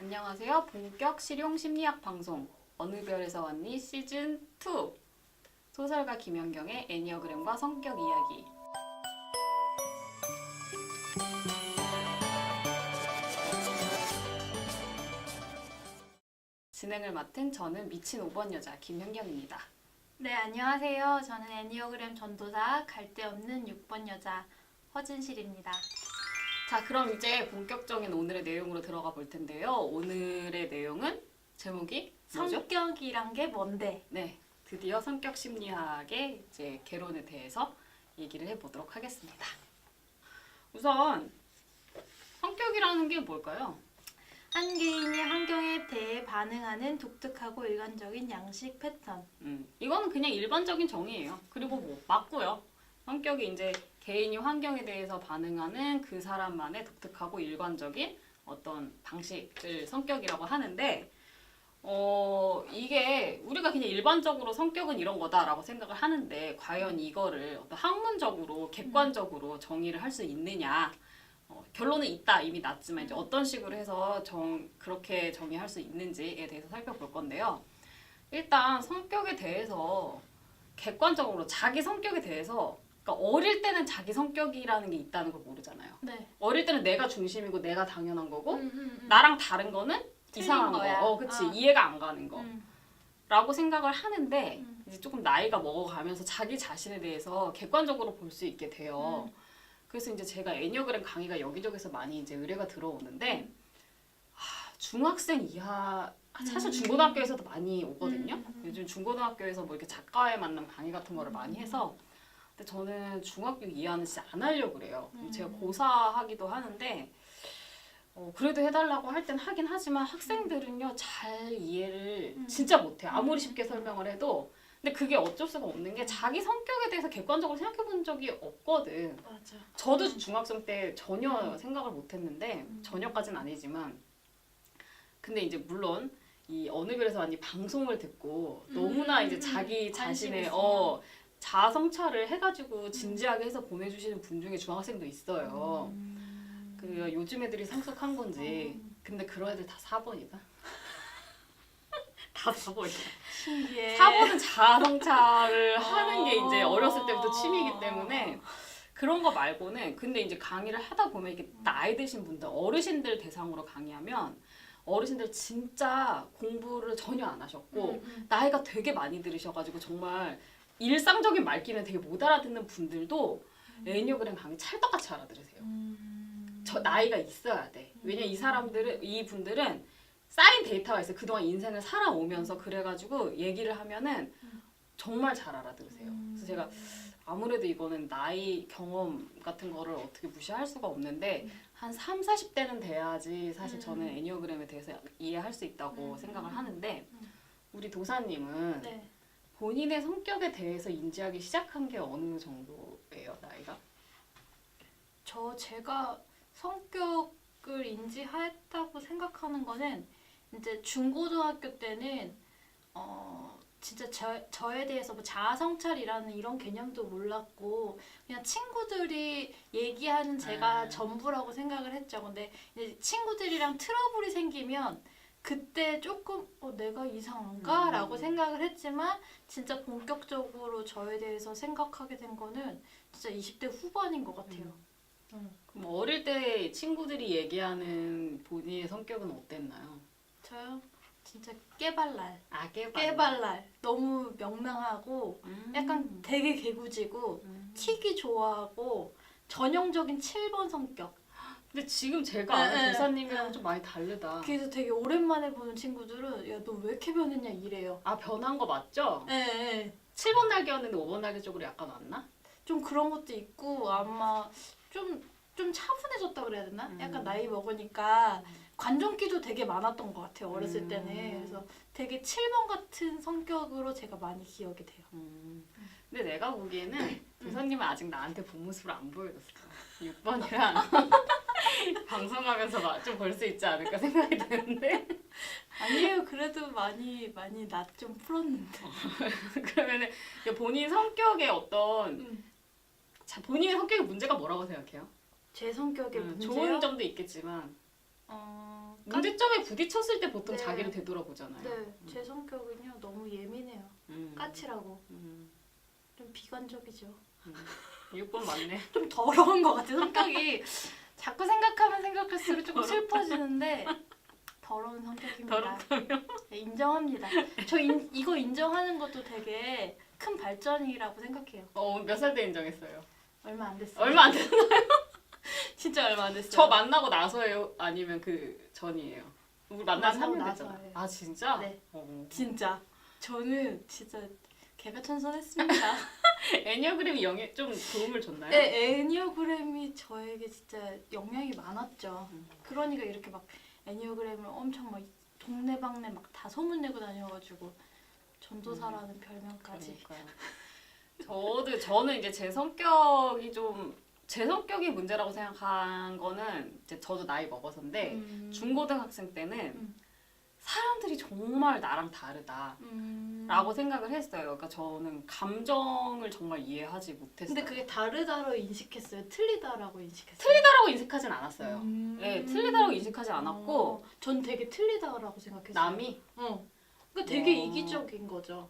안녕하세요. 본격 실용 심리학 방송 어느 별에서 왔니 시즌 2 소설가 김연경의 애니어그램과 성격 이야기. 진행을 맡은 저는 미친 5번 여자 김연경입니다. 네, 안녕하세요. 저는 애니어그램 전도사 갈데 없는 6번 여자 허진실입니다. 자, 그럼 이제 본격적인 오늘의 내용으로 들어가 볼 텐데요. 오늘의 내용은 제목이 뭐죠? 성격이란 게 뭔데? 네, 드디어 성격 심리학의 이제 개론에 대해서 얘기를 해보도록 하겠습니다. 우선 성격이라는 게 뭘까요? 한 개인이 환경에 대해 반응하는 독특하고 일관적인 양식 패턴. 이거는 그냥 일반적인 정의예요. 그리고 뭐 맞고요. 성격이 이제 개인이 환경에 대해서 반응하는 그 사람만의 독특하고 일관적인 어떤 방식을 성격이라고 하는데 이게 우리가 그냥 일반적으로 성격은 이런 거다라고 생각을 하는데 과연 이거를 어떤 학문적으로 객관적으로 정의를 할 수 있느냐? 결론은 있다 이미 났지만 이제 어떤 식으로 해서 그렇게 정의할 수 있는지에 대해서 살펴볼 건데요. 일단 성격에 대해서 객관적으로 자기 성격에 대해서 그러니까 어릴 때는 자기 성격이라는 게 있다는 걸 모르잖아요. 네. 어릴 때는 내가 중심이고 내가 당연한 거고 나랑 다른 거는 이상한 거야. 거. 그치. 이해가 안 가는 거. 라고 생각을 하는데 이제 조금 나이가 먹어가면서 자기 자신에 대해서 객관적으로 볼 수 있게 돼요. 그래서 이제 제가 애니어그램 강의가 여기저기서 많이 이제 의뢰가 들어오는데 중학생 이하 사실 중고등학교에서도 많이 오거든요. 요즘 중고등학교에서 뭐 이렇게 작가에 만난 강의 같은 거를 많이 해서 근데 저는 중학교 이하는 진짜 안 하려고 그래요. 제가 고사하기도 하는데 그래도 해달라고 할 땐 하긴 하지만 학생들은요 잘 이해를 진짜 못해요. 아무리 쉽게 설명을 해도. 근데 그게 어쩔 수가 없는 게 자기 성격에 대해서 객관적으로 생각해 본 적이 없거든. 맞아. 저도 중학생 때 전혀 생각을 못 했는데 전혀까지는 아니지만 근데 이제 물론 이 어느 별에서 왔니 방송을 듣고 너무나 이제 자기 자신의 자아 성찰을 해가지고 진지하게 해서 보내주시는 분 중에 중학생도 있어요. 그 요즘 애들이 성숙한 건지 근데 그런 애들 다 4번이다. 다 4번이야. 신기해. 4번은 자아 성찰을 하는 게 이제 어렸을 때부터 취미이기 때문에 그런 거 말고는 근데 이제 강의를 하다 보면 이게 나이 드신 분들 어르신들 대상으로 강의하면 어르신들 진짜 공부를 전혀 안 하셨고 나이가 되게 많이 들으셔가지고 정말 일상적인 말귀는 되게 못 알아듣는 분들도 애니어그램 강의 찰떡같이 알아들으세요. 저 나이가 있어야 돼. 왜냐면 이 분들은 쌓인 데이터가 있어요. 그동안 인생을 살아오면서 그래가지고 얘기를 하면은 정말 잘 알아들으세요. 그래서 제가 아무래도 이거는 나이 경험 같은 거를 어떻게 무시할 수가 없는데 한 3, 40대는 돼야지 사실 저는 애니어그램에 대해서 이해할 수 있다고 생각을 하는데 우리 도사님은 네. 본인의 성격에 대해서 인지하기 시작한 게 어느 정도예요, 나이가? 제가 성격을 인지했다고 생각하는 거는 이제 중고등학교 때는 진짜 저에 대해서 뭐 자아 성찰이라는 이런 개념도 몰랐고 그냥 친구들이 얘기하는 제가 전부라고 생각을 했죠. 근데 이제 친구들이랑 트러블이 생기면 그때 조금 내가 이상한가? 라고 생각을 했지만 진짜 본격적으로 저에 대해서 생각하게 된 거는 진짜 20대 후반인 것 같아요. 그럼 어릴 때 친구들이 얘기하는 본인의 성격은 어땠나요? 저요? 진짜 깨발랄. 깨발랄. 깨발랄. 너무 명랑하고 약간 되게 개구지고 튀기 좋아하고 전형적인 7번 성격. 근데 지금 제가 아는 도사님이랑 좀 많이 다르다. 그래서 되게 오랜만에 보는 친구들은 야, 너 왜 이렇게 변했냐 이래요. 변한 거 맞죠? 네. 7번 날개였는데 5번 날개 쪽으로 약간 왔나? 좀 그런 것도 있고 아마 좀 차분해졌다 그래야 되나? 약간 나이 먹으니까 관종기도 되게 많았던 것 같아요. 어렸을 때는. 그래서 되게 7번 같은 성격으로 제가 많이 기억이 돼요. 근데 내가 보기에는 도사님은 아직 나한테 본 모습을 안 보여줬어. 6번이랑 방송하면서 좀 볼 수 있지 않을까 생각이 드는데 아니에요. 그래도 많이 낯 좀 풀었는데. 그러면은 본인 성격의 어떤 본인의 성격의 문제가 뭐라고 생각해요? 제 성격의 문제요? 좋은 점도 있겠지만 문제점에 부딪혔을 때 보통 네. 자기를 되돌아보잖아요. 네, 제 성격은요 너무 예민해요. 음. 까칠하고 음. 좀 비관적이죠. 6번 맞네. 좀 더러운 것 같아 성격이. 자꾸 생각하면 생각할수록 조금 슬퍼지는데 더러운 성격입니다. 더럽다며? 네, 인정합니다. 저 이거 인정하는 것도 되게 큰 발전이라고 생각해요. 몇 살 때 인정했어요? 얼마 안 됐어요. 얼마 안 됐어요. 진짜 얼마 안 됐어요. 저 만나고 나서예요? 아니면 그 전이에요? 우리 만난 만나고 3년 됐잖아. 나서예요. 아 진짜? 네. 어. 진짜 저는 진짜 개가천선했습니다. 애니어그램이 좀 도움을 줬나요? 네, 애니어그램이 저에게 진짜 영향이 많았죠. 음. 그러니까 이렇게 막 애니어그램을 엄청 막 동네방네 막 다 소문내고 다녀가지고 전도사라는 별명까지. 그러니까요. 저는 이제 제 성격이 문제라고 생각한 거는 이제 저도 나이 먹어서인데 중고등학생 때는 음. 사람들이 정말 나랑 다르다라고 생각을 했어요. 그러니까 저는 감정을 정말 이해하지 못했어요. 근데 그게 다르다로 인식했어요? 틀리다라고 인식했어요? 틀리다라고 인식하진 않았어요. 네, 틀리다라고 인식하지 않았고 전 되게 틀리다라고 생각했어요. 남이 그러니까 되게 어. 이기적인 거죠.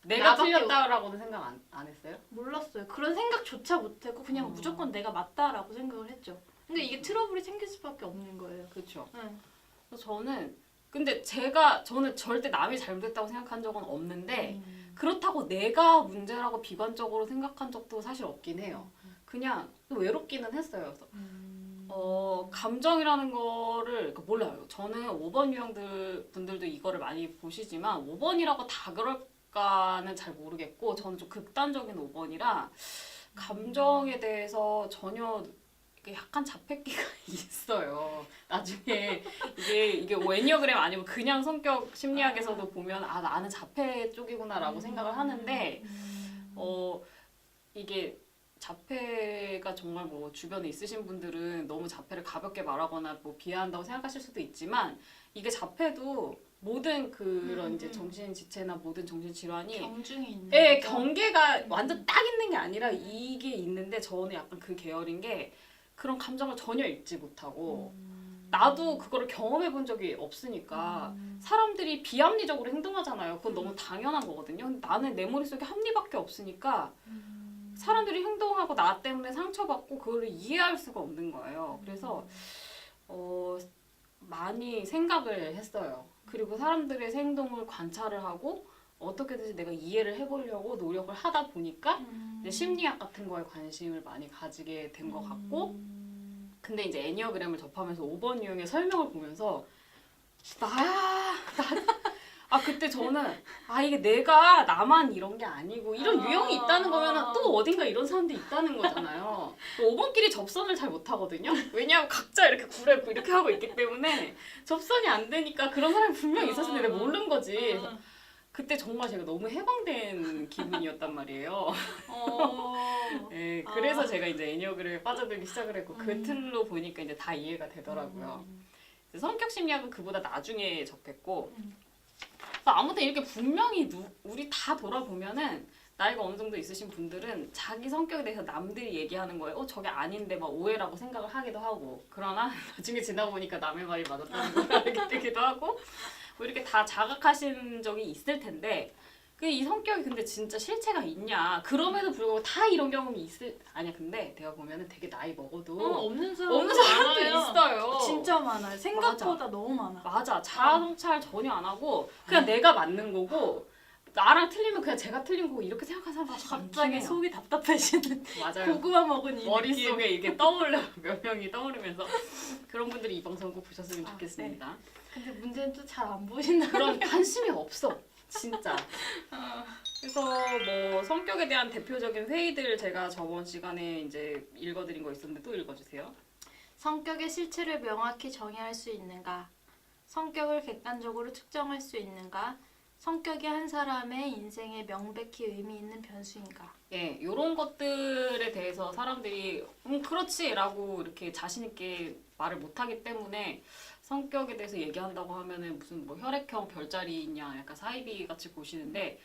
내가 나밖에 틀렸다라고는 생각 안 했어요? 몰랐어요. 그런 생각조차 못했고 그냥 무조건 내가 맞다라고 생각을 했죠. 근데 이게 트러블이 생길 수밖에 없는 거예요. 그렇죠. 네. 그래서 저는 절대 남이 잘못했다고 생각한 적은 없는데 그렇다고 내가 문제라고 비관적으로 생각한 적도 사실 없긴 해요. 그냥 외롭기는 했어요. 그래서 감정이라는 거를 그러니까 몰라요. 저는 5번 유형들 분들도 이거를 많이 보시지만 5번이라고 다 그럴까는 잘 모르겠고 저는 좀 극단적인 5번이라 감정에 대해서 전혀 이게 약간 자폐기가 있어요. 나중에 이게 애니어그램 아니면 그냥 성격 심리학에서도 보면 아 나는 자폐 쪽이구나라고 생각을 하는데 이게 자폐가 정말 뭐 주변에 있으신 분들은 너무 자폐를 가볍게 말하거나 뭐 비하한다고 생각하실 수도 있지만 이게 자폐도 모든 그런 이제 정신 지체나 모든 정신 질환이 경중이 있는 네, 거죠? 경계가 완전 딱 있는 게 아니라 이게 있는데 저는 약간 그 계열인 게 그런 감정을 전혀 읽지 못하고 나도 그거를 경험해 본 적이 없으니까 사람들이 비합리적으로 행동하잖아요. 그건 너무 당연한 거거든요. 근데 나는 내 머릿속에 합리밖에 없으니까 사람들이 행동하고 나 때문에 상처받고 그거를 이해할 수가 없는 거예요. 그래서 많이 생각을 했어요. 그리고 사람들의 행동을 관찰을 하고 어떻게든지 내가 이해를 해보려고 노력을 하다 보니까 이제 심리학 같은 거에 관심을 많이 가지게 된 것 같고 근데 이제 애니어그램을 접하면서 5번 유형의 설명을 보면서 그때 저는 이게 내가 나만 이런 게 아니고 이런 유형이 있다는 거면 또 어딘가 이런 사람들이 있다는 거잖아요. 5번끼리 접선을 잘 못하거든요. 왜냐하면 각자 이렇게 구레고 이렇게 하고 있기 때문에 접선이 안 되니까 그런 사람이 분명히 있었을 텐데 내가 모르는 거지. 그래서 그때 정말 제가 너무 해방된 기분이었단 말이에요. 네, 그래서 제가 이제 애니어그램에 빠져들기 시작을 했고 그 틀로 보니까 이제 다 이해가 되더라고요. 성격 심리학은 그보다 나중에 접했고 아무튼 이렇게 분명히 우리 다 돌아보면은 나이가 어느 정도 있으신 분들은 자기 성격에 대해서 남들이 얘기하는 거에 저게 아닌데 막 오해라고 생각을 하기도 하고 그러나 나중에 지나고 보니까 남의 말이 맞았다는 걸 알게 되기도 하고 뭐 이렇게 다 자각하신 적이 있을 텐데 이 성격이 근데 진짜 실체가 있냐 그럼에도 불구하고 다 이런 경험이 아니야 근데 내가 보면은 되게 나이 먹어도 없는 사람도 많아요. 있어요. 진짜 많아요. 생각보다 너무 많아. 맞아. 자아 성찰 전혀 안 하고 그냥 내가 맞는 거고 나랑 틀리면 그냥 제가 틀린 거고 이렇게 생각하는 사람 갑자기 속이 답답해지는 맞아요. 고구마 먹은 이 머릿속에 이게 몇 명이 떠오르면서 그런 분들이 이 방송 꼭 보셨으면 좋겠습니다. 근데 문제는 또 잘 안 보신다. 그런 관심이 없어. 진짜. 그래서 뭐 성격에 대한 대표적인 회의들 제가 저번 시간에 이제 읽어드린 거 있었는데 또 읽어주세요. 성격의 실체를 명확히 정의할 수 있는가? 성격을 객관적으로 측정할 수 있는가? 성격이 한 사람의 인생에 명백히 의미 있는 변수인가? 예, 이런 것들에 대해서 사람들이 그렇지라고 이렇게 자신 있게 말을 못하기 때문에 성격에 대해서 얘기한다고 하면은 무슨 뭐 혈액형 별자리 있냐 약간 사이비 같이 보시는데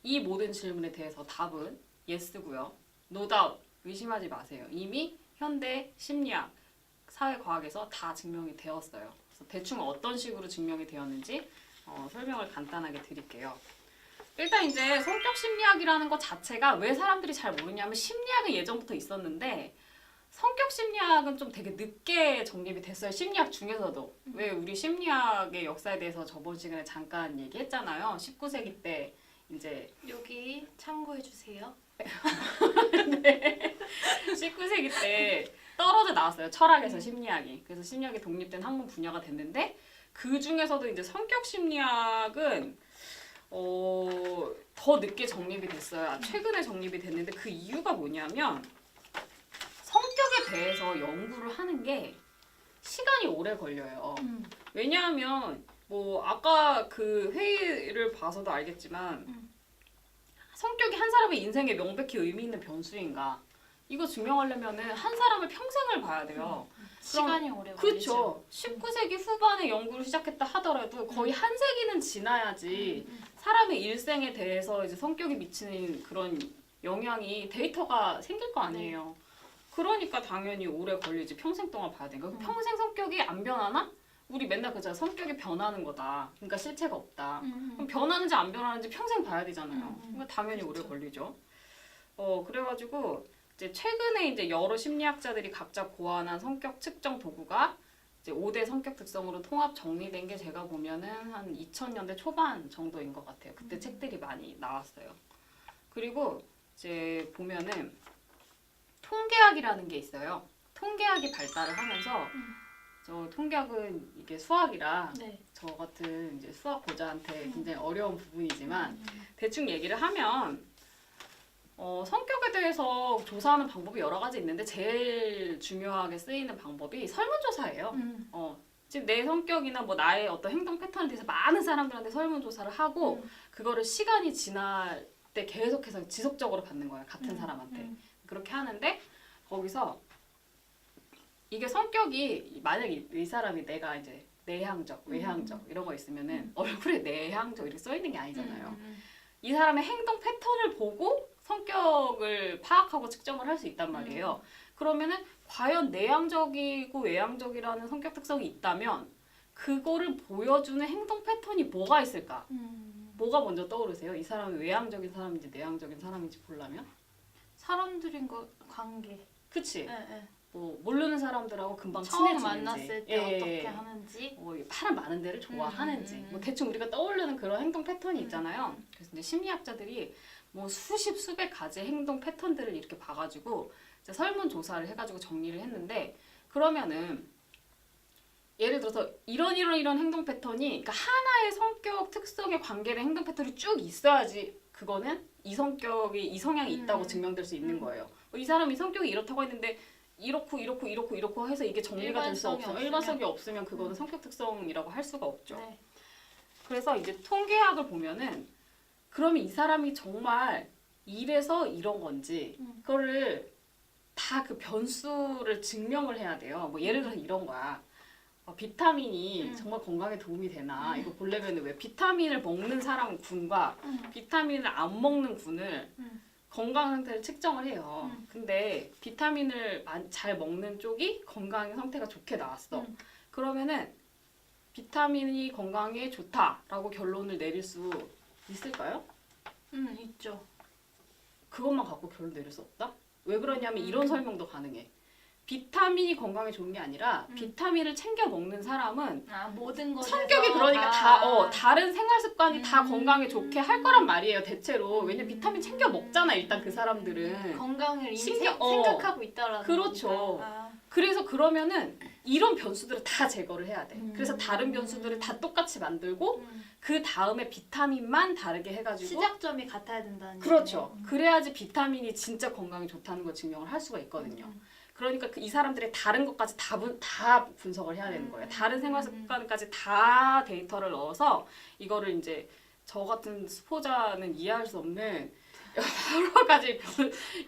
이 모든 질문에 대해서 답은 예스고요. No doubt 의심하지 마세요. 이미 현대 심리학, 사회과학에서 다 증명이 되었어요. 그래서 대충 어떤 식으로 증명이 되었는지 설명을 간단하게 드릴게요. 일단 이제 성격 심리학이라는 것 자체가 왜 사람들이 잘 모르냐면 심리학은 예전부터 있었는데 성격 심리학은 좀 되게 늦게 정립이 됐어요. 심리학 중에서도. 왜 우리 심리학의 역사에 대해서 저번 시간에 잠깐 얘기했잖아요. 19세기 때 이제 여기 참고해 주세요. 19세기 때 떨어져 나왔어요. 철학에서 심리학이. 그래서 심리학이 독립된 학문 분야가 됐는데 그 중에서도 이제 성격 심리학은 더 늦게 정립이 됐어요. 최근에 정립이 됐는데 그 이유가 뭐냐면 성격에 대해서 연구를 하는 게 시간이 오래 걸려요. 왜냐하면 뭐 아까 그 회의를 봐서도 알겠지만 성격이 한 사람의 인생에 명백히 의미 있는 변수인가 이거 증명하려면은 한 사람을 평생을 봐야 돼요. 시간이 오래 걸리죠. 그렇죠. 19세기 후반에 연구를 시작했다 하더라도 거의 한 세기는 지나야지 사람의 일생에 대해서 이제 성격이 미치는 그런 영향이 데이터가 생길 거 아니에요. 그러니까 당연히 오래 걸리지. 평생 동안 봐야 되니까. 평생 성격이 안 변하나? 우리 맨날 그잖아. 성격이 변하는 거다. 그러니까 실체가 없다. 그럼 변하는지 안 변하는지 평생 봐야 되잖아요. 그러니까 당연히 오래 걸리죠. 그래가지고 이제 최근에 이제 여러 심리학자들이 각자 고안한 성격 측정 도구가 이제 5대 성격 특성으로 통합 정리된 게 제가 보면은 한 2000년대 초반 정도인 것 같아요. 그때 책들이 많이 나왔어요. 그리고 이제 보면은 통계학이라는 게 있어요. 통계학이 발달을 하면서 저 통계학은 이게 수학이라 네. 저 같은 이제 수학 고자한테 굉장히 어려운 부분이지만 대충 얘기를 하면 성격에 대해서 조사하는 방법이 여러 가지 있는데 제일 중요하게 쓰이는 방법이 설문조사예요. 지금 내 성격이나 뭐 나의 어떤 행동 패턴에 대해서 많은 사람들한테 설문조사를 하고 그거를 시간이 지날 때 계속해서 지속적으로 받는 거예요. 같은 사람한테. 그렇게 하는데 거기서 이게 성격이 만약에 이 사람이 내가 이제 내향적, 외향적 이런 거 있으면은 얼굴에 내향적 이렇게 써 있는 게 아니잖아요. 이 사람의 행동 패턴을 보고 성격을 파악하고 측정을 할 수 있단 말이에요. 그러면은 과연 내향적이고 외향적이라는 성격 특성이 있다면 그거를 보여주는 행동 패턴이 뭐가 있을까? 뭐가 먼저 떠오르세요? 이 사람이 외향적인 사람인지 내향적인 사람인지 보려면? 사람들인과 관계. 그치? 네. 뭐 모르는 사람들하고 금방 처음 친해지는지 만났을 때 어떻게 하는지. 사람 많은 데를 좋아하는지 뭐 대충 우리가 떠오르는 그런 행동 패턴이 있잖아요. 그래서 이제 심리학자들이 뭐 수십 수백 가지의 행동 패턴들을 이렇게 봐가지고 이제 설문조사를 해가지고 정리를 했는데 그러면은 예를 들어서 이런 행동 패턴이 그러니까 하나의 성격 특성에 관계된 행동 패턴이 쭉 있어야지 그거는 이 성향이 있다고 증명될 수 있는 거예요. 이 사람이 성격이 이렇다고 했는데 이렇고 해서 이게 정리가 될 수 없어요. 일반성이 없으면 그거는 성격 특성이라고 할 수가 없죠. 네. 그래서 이제 통계학을 보면은 그러면 이 사람이 정말 이래서 이런 건지 그거를 다 그 변수를 증명을 해야 돼요. 뭐 예를 들어서 이런 거야. 비타민이 정말 건강에 도움이 되나 이거 보려면 왜 비타민을 먹는 사람 군과 비타민을 안 먹는 군을 건강 상태를 측정을 해요. 근데 비타민을 잘 먹는 쪽이 건강 상태가 좋게 나왔어. 그러면은 비타민이 건강에 좋다라고 결론을 내릴 수 있을까요? 있죠. 그것만 갖고 결론 내릴 수 없다? 왜 그러냐면 이런 설명도 가능해. 비타민이 건강에 좋은 게 아니라 비타민을 챙겨 먹는 사람은 모든 것에서 성격이 그러니까 다른 생활 습관이 다 건강에 좋게 할 거란 말이에요. 대체로. 왜냐면 비타민 챙겨 먹잖아. 일단 그 사람들은. 건강을 이미 생각하고 있다라는 그렇죠. 거니까. 그래서 그러면은 이런 변수들을 다 제거를 해야 돼. 그래서 다른 변수들을 다 똑같이 만들고 그 다음에 비타민만 다르게 해가지고 시작점이 같아야 된다는 그렇죠. 그래야지 비타민이 진짜 건강에 좋다는 걸 증명을 할 수가 있거든요. 그러니까 이 사람들의 다른 것까지 다 분석을 해야 되는 거예요. 다른 생활 습관까지 다 데이터를 넣어서 이거를 이제 저 같은 수포자는 이해할 수 없는 여러 가지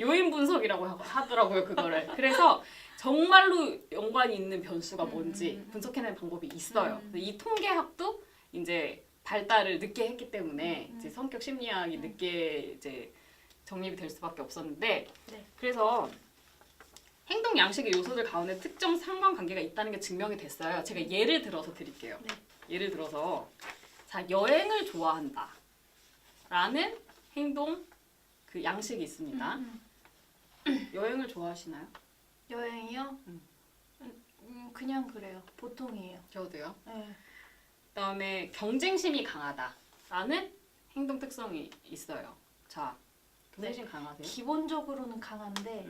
요인 분석이라고 하더라고요, 그거를. 그래서 정말로 연관이 있는 변수가 뭔지 분석해내는 방법이 있어요. 이 통계학도 이제 발달을 늦게 했기 때문에 이제 성격 심리학이 늦게 이제 정립이 될 수밖에 없었는데 네. 그래서 행동 양식의 요소들 가운데 특정 상관관계가 있다는 게 증명이 됐어요. 제가 예를 들어서 드릴게요. 네. 예를 들어서 자 여행을 좋아한다 라는 행동 그 양식이 있습니다. 여행을 좋아하시나요? 여행이요? 그냥 그래요. 보통이에요. 저도요. 네. 그다음에 경쟁심이 강하다라는 행동 특성이 있어요. 자, 경쟁심 강하세요? 기본적으로는 강한데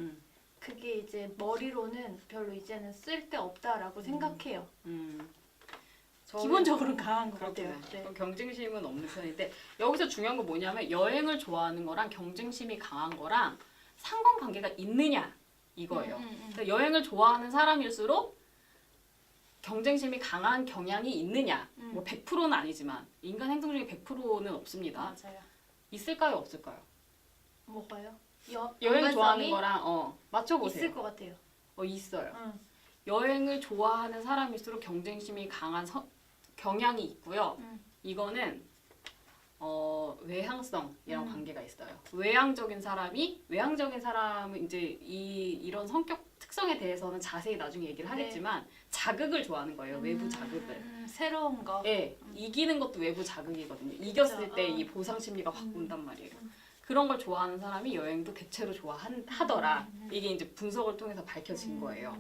그게 이제 머리로는 별로 이제는 쓸데없다라고 생각해요. 저는 기본적으로는 강한 것 그렇구나. 같아요. 네. 그럼 경쟁심은 없는 편인데 여기서 중요한 건 뭐냐면 여행을 좋아하는 거랑 경쟁심이 강한 거랑 상관관계가 있느냐 이거예요. 그러니까 여행을 좋아하는 사람일수록 경쟁심이 강한 경향이 있느냐 뭐 100%는 아니지만 인간 행동 중에 100%는 없습니다. 맞아요. 있을까요 없을까요? 뭐가요? 여행 좋아하는 연관성이 거랑 맞춰보세요. 있을 것 같아요. 있어요. 응. 여행을 좋아하는 사람일수록 경쟁심이 강한 경향이 있고요. 이거는 외향성이랑 관계가 있어요. 외향적인 사람은 이제 이런 성격 특성에 대해서는 자세히 나중에 얘기를 하겠지만 자극을 좋아하는 거예요. 외부 자극을. 새로운 거. 네, 이기는 것도 외부 자극이거든요. 이겼을 때 이 보상 심리가 확 온단 말이에요. 그런 걸 좋아하는 사람이 여행도 대체로 좋아하더라. 이게 이제 분석을 통해서 밝혀진 거예요.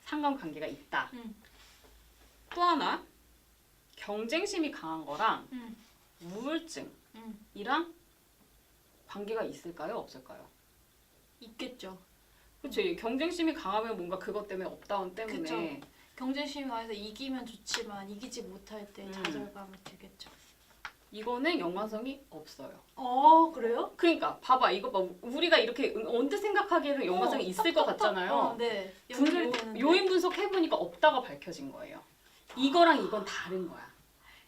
상관관계가 있다. 또 하나 경쟁심이 강한 거랑 우울증이랑 관계가 있을까요? 없을까요? 있겠죠. 그렇죠. 경쟁심이 강하면 뭔가 그것 때문에 업다운 때문에 그쵸. 경쟁심이 강해서 이기면 좋지만 이기지 못할 때 좌절감이 들겠죠. 이거는 연관성이 없어요. 그래요? 그러니까 봐봐 이거 봐 우리가 이렇게 언뜻 생각하기에는 연관성이 있을 것 같잖아요. 네. 요인 분석해보니까 없다가 밝혀진 거예요. 이거랑 이건 다른 거야.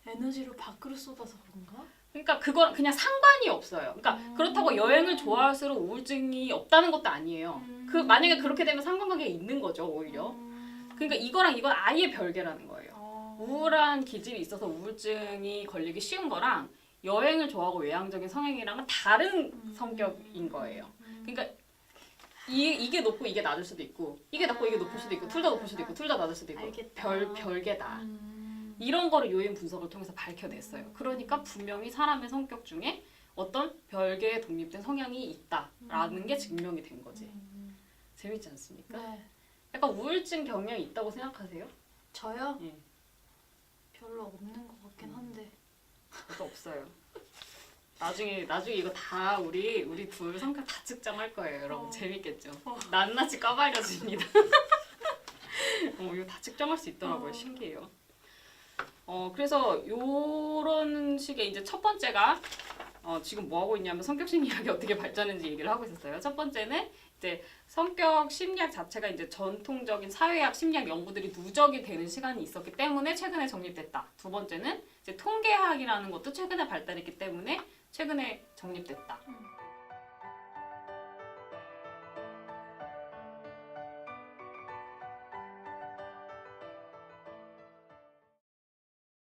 에너지를 밖으로 쏟아서 그런가? 그러니까 그건 그냥 상관이 없어요. 그러니까 그렇다고 여행을 좋아할수록 우울증이 없다는 것도 아니에요. 만약에 그렇게 되면 상관관계가 있는 거죠 오히려. 그러니까 이거랑 이건 아예 별개라는 거예요. 우울한 기질이 있어서 우울증이 걸리기 쉬운 거랑 여행을 좋아하고 외향적인 성향이랑은 다른 성격인 거예요. 그러니까 이게 높고 이게 낮을 수도 있고 이게 낮고 이게 높을 수도 있고 둘 다 높을 수도 있고 둘 다 낮을 수도 있고 알겠다. 별개다. 이런 거를 요인 분석을 통해서 밝혀냈어요. 그러니까 분명히 사람의 성격 중에 어떤 별개의 독립된 성향이 있다라는 게 증명이 된 거지. 재밌지 않습니까? 네. 약간 우울증 경향이 있다고 생각하세요? 저요? 예. 별로 없는 것 같긴 한데. 저도 없어요. 나중에 이거 다 우리 둘 성격 다 측정할 거예요, 여러분. 재밌겠죠? 낱낱이 까발려집니다. 이거 다 측정할 수 있더라고요. 신기해요. 그래서 요런 식의 이제 첫 번째가 지금 뭐 하고 있냐면 성격 심리학이 어떻게 발전했는지 얘기를 하고 있었어요. 첫 번째는 이제 성격 심리학 자체가 이제 전통적인 사회학 심리학 연구들이 누적이 되는 시간이 있었기 때문에 최근에 정립됐다. 두 번째는 이제 통계학이라는 것도 최근에 발달했기 때문에 최근에 정립됐다.